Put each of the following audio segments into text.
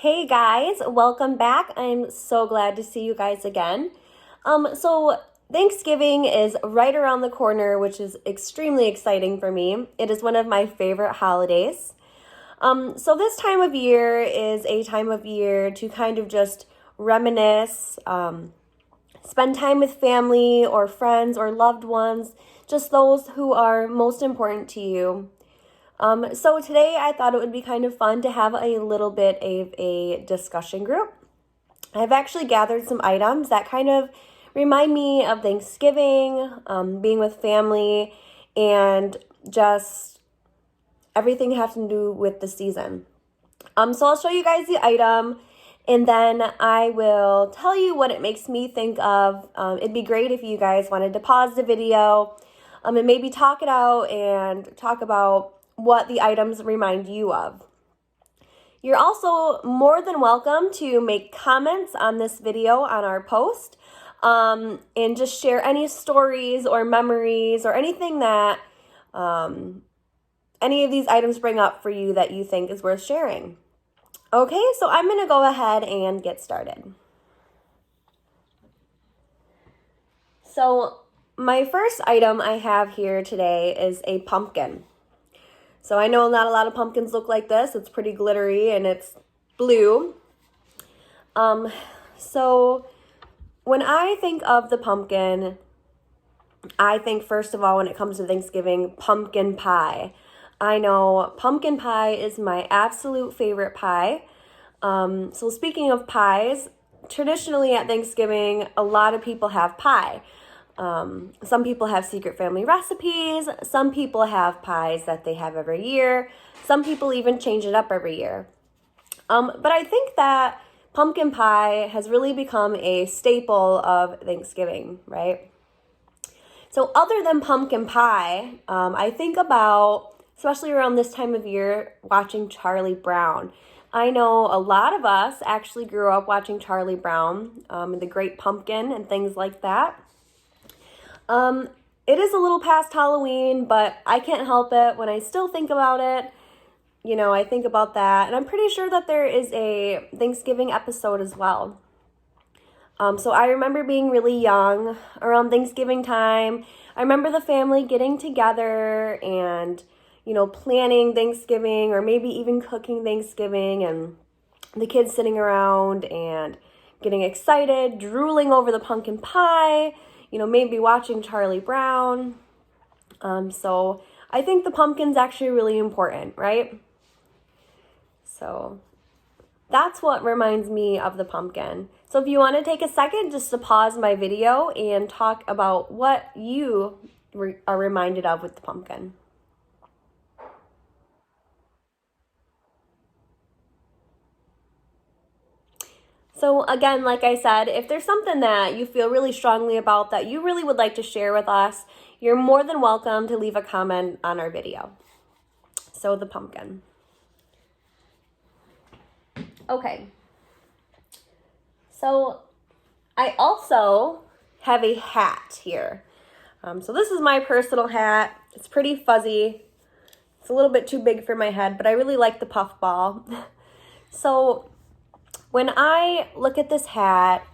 Hey guys, welcome back. I'm so glad to see you guys again. So Thanksgiving is right around the corner, which is extremely exciting for me. It is one of my favorite holidays. So this time of year is a time of year to kind of just reminisce, spend time with family or friends or loved ones, just those who are most important to you. So today I thought it would be kind of fun to have a little bit of a discussion group. I've actually gathered some items that kind of remind me of Thanksgiving, being with family, and just everything having to do with the season. So I'll show you guys the item, and then I will tell you what it makes me think of. It'd be great if you guys wanted to pause the video, and maybe talk it out and talk about what the items remind you of. You're also more than welcome to make comments on this video on our post, and just share any stories or memories or anything that any of these items bring up for you that you think is worth sharing. Okay, so I'm going to go ahead and get started. So my first item I have here today is a pumpkin. So I know not a lot of pumpkins look like this. It's pretty glittery and it's blue. So when I think of the pumpkin, I think first of all, when it comes to Thanksgiving, pumpkin pie. I know pumpkin pie is my absolute favorite pie. So speaking of pies, traditionally at Thanksgiving, a lot of people have pie. Some people have secret family recipes. Some people have pies that they have every year. Some people even change it up every year. But I think that pumpkin pie has really become a staple of Thanksgiving, right? So other than pumpkin pie, I think about, especially around this time of year, watching Charlie Brown. I know a lot of us actually grew up watching Charlie Brown, and The Great Pumpkin and things like that. It is a little past Halloween, but I can't help it. When I still think about it, I think about that. And I'm pretty sure that there is a Thanksgiving episode as well. So I remember being really young around Thanksgiving time. I remember the family getting together and, planning Thanksgiving or maybe even cooking Thanksgiving, and the kids sitting around and getting excited, drooling over the pumpkin pie, maybe watching Charlie Brown. So I think the pumpkin's actually really important, right? So that's what reminds me of the pumpkin. So if you want to take a second just to pause my video and talk about what you are reminded of with the pumpkin. So again, like I said, if there's something that you feel really strongly about that you really would like to share with us, you're more than welcome to leave a comment on our video. So the pumpkin. Okay. So I also have a hat here. So this is my personal hat. It's pretty fuzzy. It's a little bit too big for my head, but I really like the puffball. So when I look at this hat,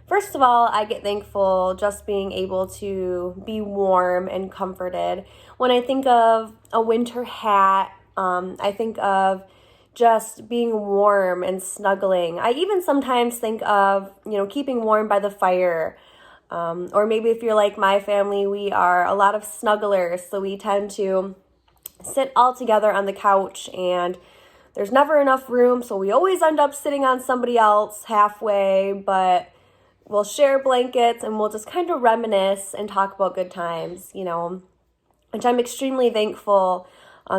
first of all, I get thankful just being able to be warm and comforted. When I think of a winter hat, I think of just being warm and snuggling. I even sometimes think of, keeping warm by the fire. Or maybe if you're like my family, we are a lot of snugglers, so we tend to sit all together on the couch, and there's never enough room, so we always end up sitting on somebody else halfway, but we'll share blankets and we'll just kind of reminisce and talk about good times, which I'm extremely thankful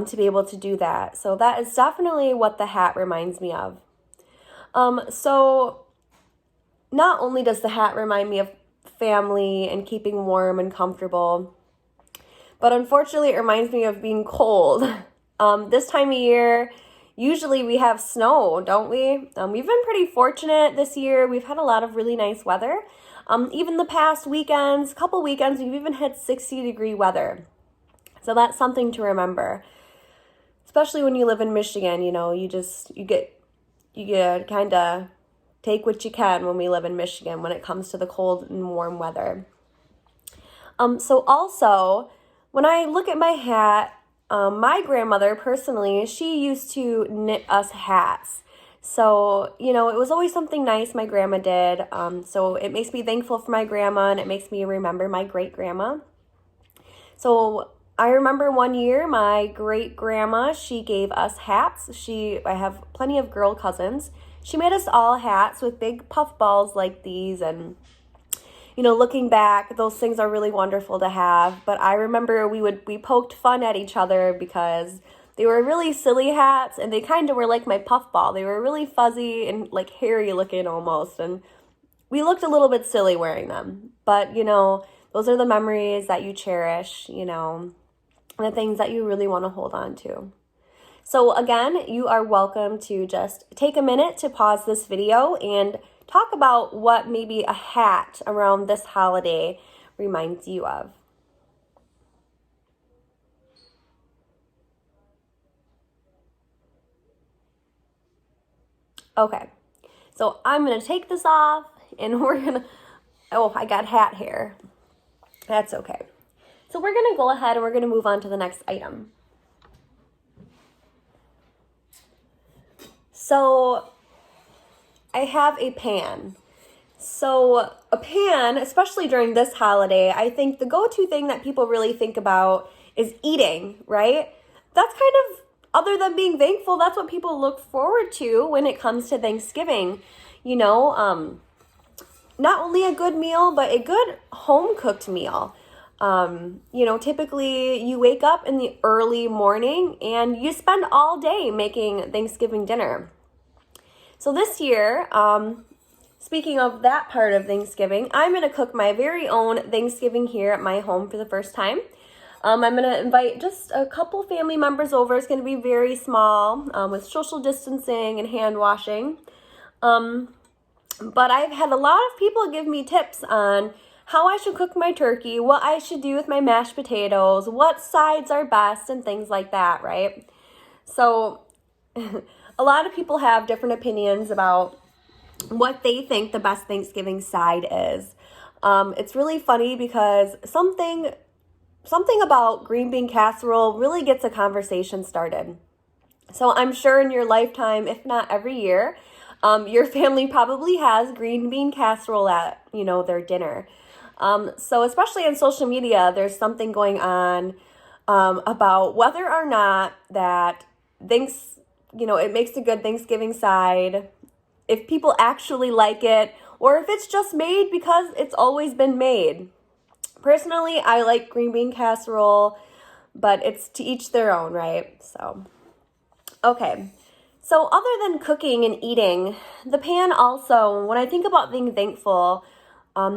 to be able to do that. So that is definitely what the hat reminds me of. So not only does the hat remind me of family and keeping warm and comfortable, but unfortunately it reminds me of being cold. This time of year, usually we have snow, don't we? We've been pretty fortunate this year. We've had a lot of really nice weather. Even the past couple weekends, we've even had 60-degree weather. So that's something to remember. Especially when you live in Michigan, you get you kind of take what you can when we live in Michigan when it comes to the cold and warm weather. So also, when I look at my hat, my grandmother personally, she used to knit us hats. So, you know, it was always something nice my grandma did. So it makes me thankful for my grandma, and it makes me remember my great grandma. So I remember one year my great grandma, she gave us hats. I have plenty of girl cousins. She made us all hats with big puff balls like these, and you know, looking back, those things are really wonderful to have. But I remember we poked fun at each other because they were really silly hats, and they kind of were like my puff ball. They were really fuzzy and like hairy looking almost, and we looked a little bit silly wearing them. But, you know, those are the memories that you cherish, you know, and the things that you really want to hold on to. So again, you are welcome to just take a minute to pause this video and talk about what maybe a hat around this holiday reminds you of. Okay, so I'm going to take this off, and we're going to, oh, I got hat hair. That's okay. So we're going to go ahead and we're going to move on to the next item. So I have a pan. So a pan, especially during this holiday, I think the go-to thing that people really think about is eating, right? That's kind of, other than being thankful, that's what people look forward to when it comes to Thanksgiving. You know, not only a good meal, but a good home-cooked meal. You know, typically you wake up in the early morning and you spend all day making Thanksgiving dinner. So this year, speaking of that part of Thanksgiving, I'm going to cook my very own Thanksgiving here at my home for the first time. I'm going to invite just a couple family members over. It's going to be very small, with social distancing and hand washing. But I've had a lot of people give me tips on how I should cook my turkey, what I should do with my mashed potatoes, what sides are best, and things like that, right? So a lot of people have different opinions about what they think the best Thanksgiving side is. It's really funny because something about green bean casserole really gets a conversation started. So I'm sure in your lifetime, if not every year, your family probably has green bean casserole at, you know, their dinner. So especially on social media, there's something going on about whether or not that it makes a good Thanksgiving side, if people actually like it, or if it's just made because it's always been made. Personally, I like green bean casserole, but it's to each their own, right? So, okay. So other than cooking and eating, the pan also, when I think about being thankful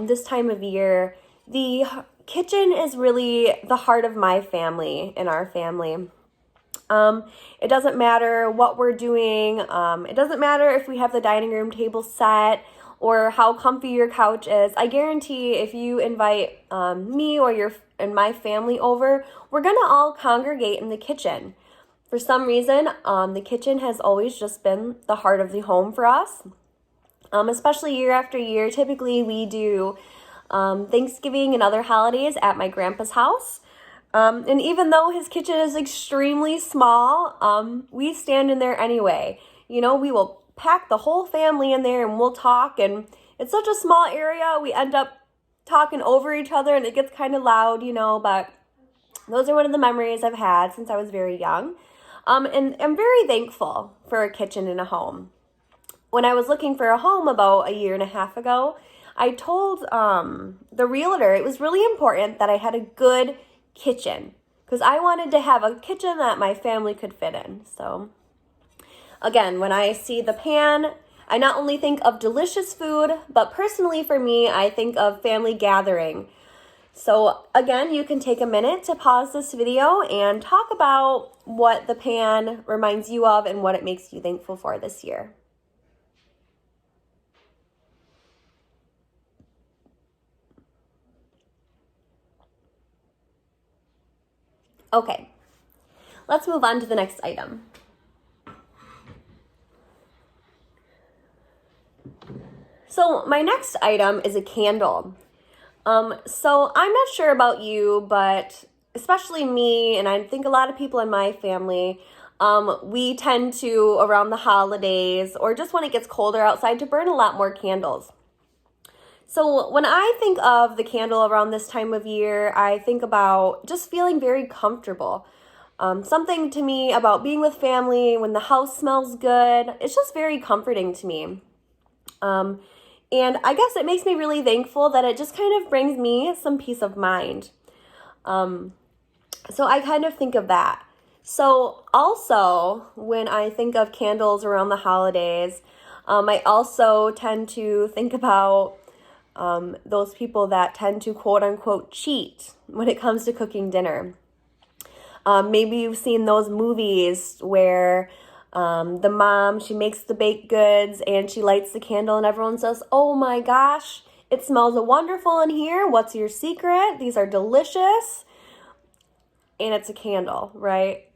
this time of year, the kitchen is really the heart of my family and our family. It doesn't matter what we're doing. It doesn't matter if we have the dining room table set or how comfy your couch is. I guarantee if you invite me and my family over, we're going to all congregate in the kitchen. For some reason, the kitchen has always just been the heart of the home for us, especially year after year. Typically, we do Thanksgiving and other holidays at my grandpa's house. And even though his kitchen is extremely small, we stand in there anyway. You know, we will pack the whole family in there and we'll talk. And it's such a small area, we end up talking over each other and it gets kind of loud, you know, but those are one of the memories I've had since I was very young. And I'm very thankful for a kitchen in a home. When I was looking for a home about a year and a half ago, I told the realtor it was really important that I had a good kitchen because I wanted to have a kitchen that my family could fit in. So again, when I see the pan, I not only think of delicious food, but personally for me, I think of family gathering. So again, you can take a minute to pause this video and talk about what the pan reminds you of and what it makes you thankful for this year. Okay, let's move on to the next item. So my next item is a candle. So I'm not sure about you, but especially me, and I think a lot of people in my family, we tend to, around the holidays or just when it gets colder outside, to burn a lot more candles. So when I think of the candle around this time of year, I think about just feeling very comfortable. Something to me about being with family when the house smells good, it's just very comforting to me. And I guess it makes me really thankful that it just kind of brings me some peace of mind. So I kind of think of that. So also, when I think of candles around the holidays, I also tend to think about those people that tend to quote unquote cheat when it comes to cooking dinner. Maybe you've seen those movies where the mom, she makes the baked goods and she lights the candle and everyone says, "Oh my gosh, it smells wonderful in here. What's your secret? These are delicious." And it's a candle, right?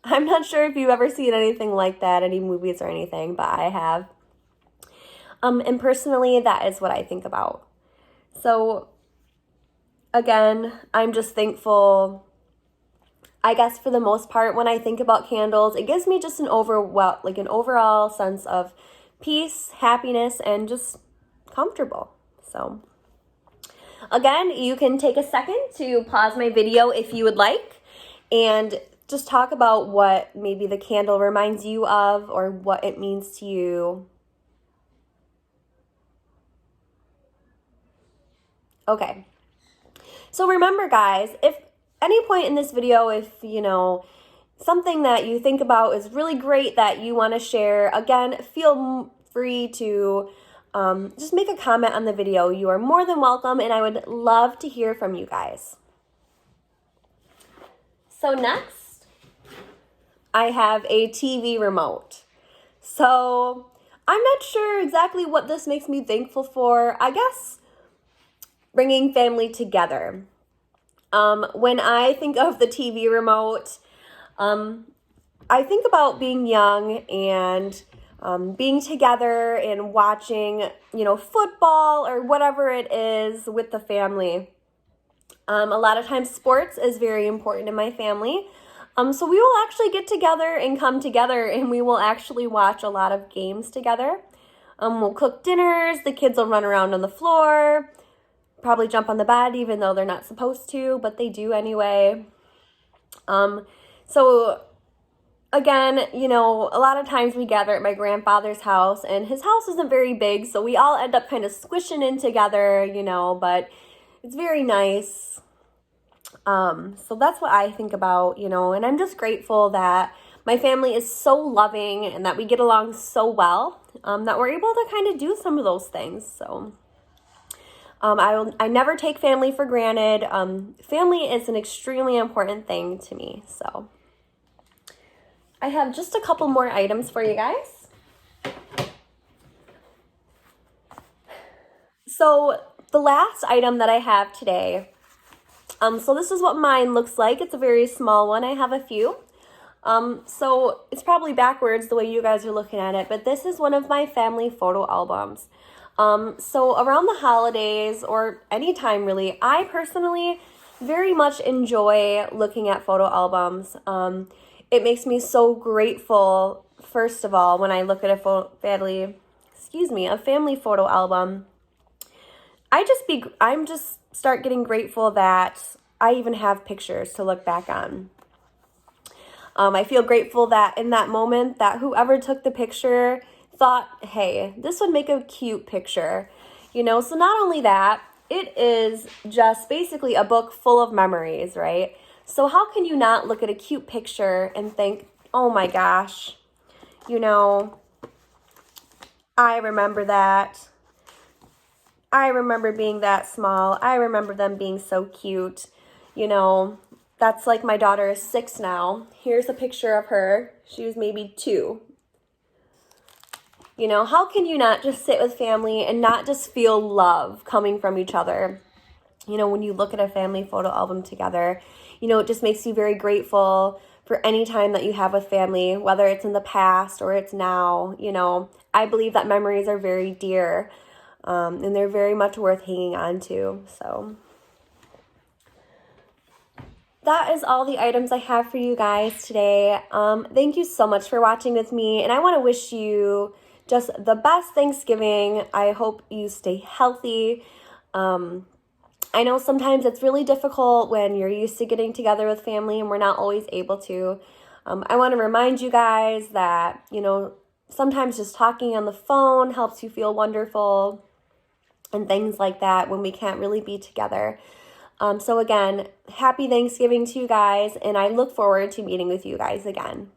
I'm not sure if you've ever seen anything like that, any movies or anything, but I have. And personally, that is what I think about. So again, I'm just thankful. I guess for the most part, when I think about candles, it gives me just an overall sense of peace, happiness, and just comfortable. So again, you can take a second to pause my video if you would like and just talk about what maybe the candle reminds you of or what it means to you. Okay. So remember, guys, if any point in this video, if something that you think about is really great that you want to share, again, feel free to just make a comment on the video. You are more than welcome, and I would love to hear from you guys. So next, I have a TV remote. So I'm not sure exactly what this makes me thankful for. I guess bringing family together. When I think of the TV remote, I think about being young and being together and watching, football or whatever it is with the family. A lot of times sports is very important in my family. So we will actually get together and come together and we will actually watch a lot of games together. We'll cook dinners, the kids will run around on the floor, probably jump on the bed even though they're not supposed to, but they do anyway. So again, a lot of times we gather at my grandfather's house, and his house isn't very big, so we all end up kind of squishing in together, but it's very nice. So that's what I think about, and I'm just grateful that my family is so loving and that we get along so well, that we're able to kind of do some of those things. So I never take family for granted. Family is an extremely important thing to me. So I have just a couple more items for you guys. So the last item that I have today, so this is what mine looks like. It's a very small one. I have a few. So it's probably backwards the way you guys are looking at it, but this is one of my family photo albums. So around the holidays or anytime really, I personally very much enjoy looking at photo albums. It makes me so grateful, first of all, when I look at a family photo album. I'm just start getting grateful that I even have pictures to look back on. I feel grateful that in that moment that whoever took the picture thought, hey, this would make a cute picture. So not only that, it is just basically a book full of memories, right? So how can you not look at a cute picture and think, oh my gosh, I remember that. I remember being that small. I remember them being so cute. That's like my daughter is 6 now. Here's a picture of her. She was maybe 2. How can you not just sit with family and not just feel love coming from each other? When you look at a family photo album together, it just makes you very grateful for any time that you have with family, whether it's in the past or it's now. You know, I believe that memories are very dear, and they're very much worth hanging on to. So that is all the items I have for you guys today. Thank you so much for watching with me, and I want to wish you just the best Thanksgiving. I hope you stay healthy. I know sometimes it's really difficult when you're used to getting together with family and we're not always able to. I want to remind you guys that, you know, sometimes just talking on the phone helps you feel wonderful and things like that when we can't really be together. So again, happy Thanksgiving to you guys, and I look forward to meeting with you guys again.